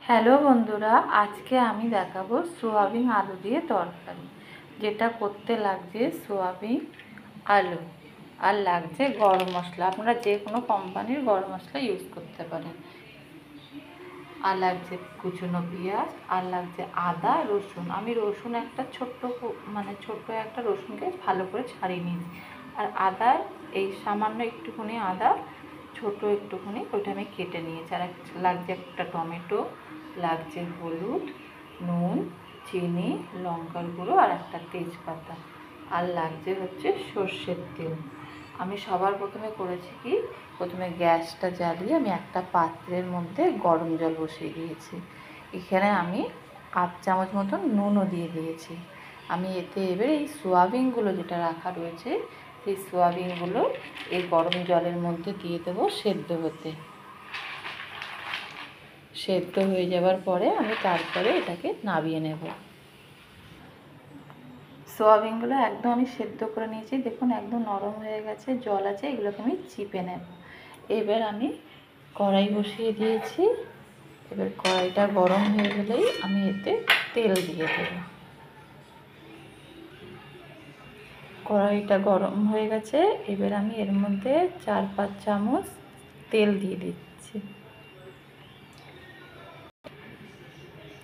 Hello বন্ধুরা, আজকে আমি দেখাবো সোয়াবিন আলু দিয়ে তরকারি। যেটা করতে লাগছে সোয়াবিন আলু আর লাগছে গরম মশলা। আপনারা যে কোনো কোম্পানির গরম মশলা ইউজ করতে পারেন। আর লাগছে কুচনো পেঁয়াজ, আর লাগছে আদা রসুন। আমি রসুন একটা ছোট্ট একটা রসুনকে ভালো করে ছাড়িয়ে নিয়েছি। আর আদা এই সামান্য একটুখানি আদা ছোট একটুখানি ওইটা আমি কেটে নিয়েছি। আর লাগছে একটা টমেটো, লাগছে হলুদ, নুন, চিনি, লঙ্কার গুঁড়ো আর একটা তেজপাতা, আর লাগছে হচ্ছে সর্ষের তেল। আমি সবার প্রথমে করেছি কি, প্রথমে গ্যাসটা জ্বালিয়ে আমি একটা পাত্রের মধ্যে গরম জল বসিয়ে দিয়েছি। এখানে আমি 1/2 চামচ মতন নুনও দিয়ে দিয়েছি। আমি এতে এবার এই সোয়াবিনগুলো যেটা রাখা রয়েছে সেই সোয়াবিনগুলো এই গরম জলের মধ্যে দিয়ে দেবো সেদ্ধ হতে। সেদ্ধ হয়ে যাওয়ার পরে আমি তারপরে এটাকে নামিয়ে নেব। সোয়াবিনগুলো একদম আমি সেদ্ধ করে নিয়েছি, দেখুন একদম নরম হয়ে গেছে, জল আছে, এগুলোকে আমি চিপে নেব। এবার আমি কড়াই বসিয়ে দিয়েছি। এবার কড়াইটা গরম হয়ে গেলেই আমি এতে তেল দিয়ে দেব। কড়াইটা গরম হয়ে গেছে, এবার আমি এর মধ্যে 4-5 চামচ তেল দিয়ে দিচ্ছি।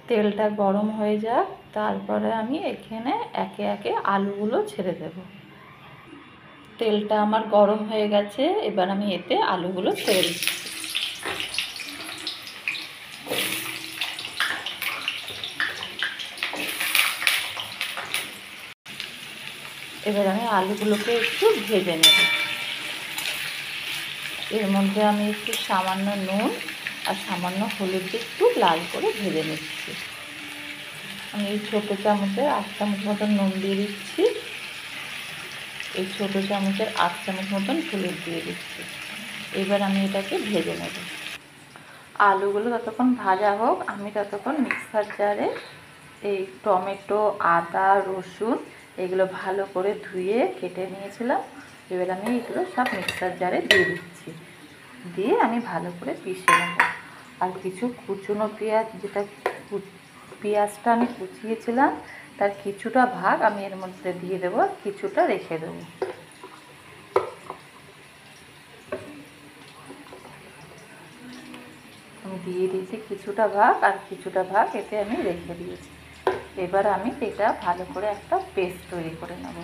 তেলটা গরম হয়ে যাক, তারপরে আমি এখানে একে একে আলুগুলো ছেড়ে দেব। তেলটা আমার গরম হয়ে গেছে, এবার আমি এতে আলুগুলো ছেড়ে দিচ্ছি। এবার আমি আলুগুলোকে একটু ভেজে নেব। এর মধ্যে আমি একটু সামান্য নুন আর সামান্য হলুদ দিয়ে একটু লাল করে ভেজে নিচ্ছি। আমি এই ছোটো চামচের 8 চামচ মতন নুন দিয়ে দিচ্ছি, এই ছোটো চামচের 8 চামচ মতন হলুদ দিয়ে দিচ্ছি। এবার আমি এটাকে ভেজে নেব। আলুগুলো ততক্ষণ ভাজা হোক, আমি ততক্ষণ মিক্সার জারে এই টমেটো, আদা, রসুন এগুলো ভালো করে ধুয়ে কেটে নিয়েছিলাম। এবার আমি এগুলো সব মিক্সার জারে দিয়ে দিচ্ছি, দিয়ে আমি ভালো করে পিষে নেব। আর কিছু কুচনো পেঁয়াজ, পেঁয়াজটা আমি কুচিয়েছিলাম তার কিছুটা ভাগ আমি এর মধ্যে দিয়ে দেবো, কিছুটা রেখে দেবো। আমি দিয়ে দিয়েছি কিছুটা ভাগ, আর কিছুটা ভাগ এতে আমি রেখে দিয়েছি। এবার আমি এটা ভালো করে একটা পেস্ট তৈরি করে নেব।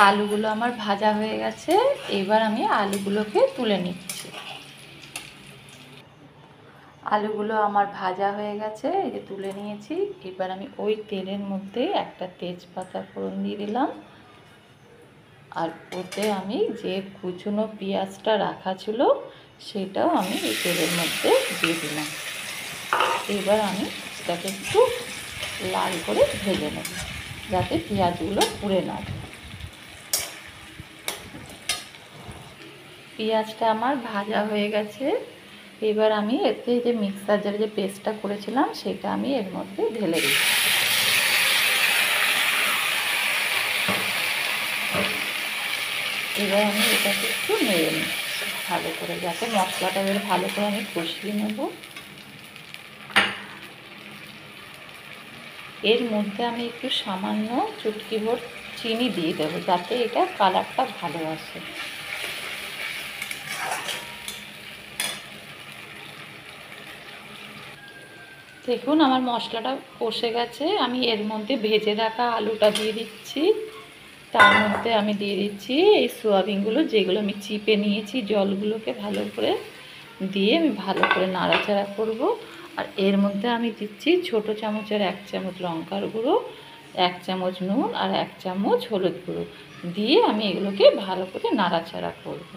আলুগুলো আমার ভাজা হয়ে গেছে, এবার আমি আলুগুলোকে তুলে নিচ্ছি। আলুগুলো আমার ভাজা হয়ে গেছে, এই যে তুলে নিয়েছি। এবার আমি ওই তেলের মধ্যে একটা তেজপাতা ফোড়ন দিয়ে দিলাম, আর ওতে আমি যে কুচনো পেঁয়াজটা রাখা ছিল সেটাও আমি এই তেলের মধ্যে দিয়ে দিলাম। এবার আমি এটাকে একটু লাল করে ভেজে নেব, যাতে পেঁয়াজগুলো পুড়ে না যায়। পেঁয়াজটা আমার ভাজা হয়ে গেছে, এবার আমি এতে যে মিক্সার জারে যে পেস্টটা করেছিলাম সেটা আমি এর মধ্যে ঢেলে দিচ্ছি। এবার আমি এটাকে একটু নেড়ে নিচ্ছি ভালো করে, যাতে মশলাটা এবার ভালো করে আমি কষিয়ে নেব। এর মধ্যে আমি একটু সামান্য চুটকি ভর চিনি দিয়ে দেবো, যাতে এটা কালারটা ভালো আসে। দেখুন আমার মশলাটা কষে গেছে, আমি এর মধ্যে ভেজে রাখা আলুটা দিয়ে দিচ্ছি। তার মধ্যে আমি দিয়ে দিচ্ছি এই সোয়াবিনগুলো, যেগুলো আমি চিপে নিয়েছি, জলগুলোকে ভালো করে দিয়ে আমি ভালো করে নাড়াচাড়া করব। আর এর মধ্যে আমি দিচ্ছি ছোটো চামচের 1 চামচ লঙ্কার গুঁড়ো, 1 চামচ নুন আর 1 চামচ হলুদ গুঁড়ো দিয়ে আমি এগুলোকে ভালো করে নাড়াচাড়া করব।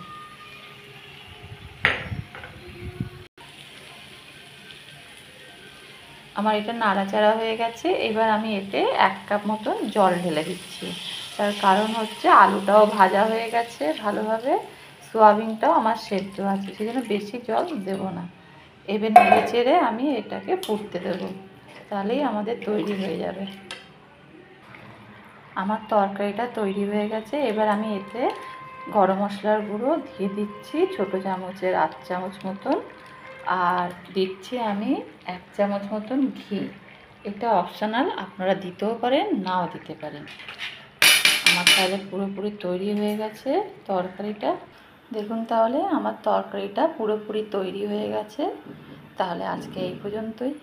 আমার এটা নাড়াচাড়া হয়ে গেছে, এবার আমি এতে 1 কাপ মতন জল ঢেলে দিচ্ছি। তার কারণ হচ্ছে আলুটাও ভাজা হয়ে গেছে ভালোভাবে, সোয়াবিনটাও আমার সেদ্ধ আছে, সেই জন্য বেশি জল দেব না। এবার নেড়ে চেড়ে আমি এটাকে ফুটতে দেবো, তাহলেই আমাদের তৈরি হয়ে যাবে। আমার তরকারিটা তৈরি হয়ে গেছে, এবার আমি এতে গরম মশলার গুঁড়ো দিয়ে দিচ্ছি ছোটো চামচের 8 চামচ মতন, আর দিচ্ছি আমি 1 চামচ মতন ঘি। এটা অপশনাল, আপনারা দিতেও পারেন নাও দিতে পারেন। আমার তাহলে পুরোপুরি তৈরি হয়ে গেছে তরকারিটা। দেখুন তাহলে আমার তরকারিটা পুরোপুরি তৈরি হয়ে গেছে। তাহলে আজকে এই পর্যন্তই।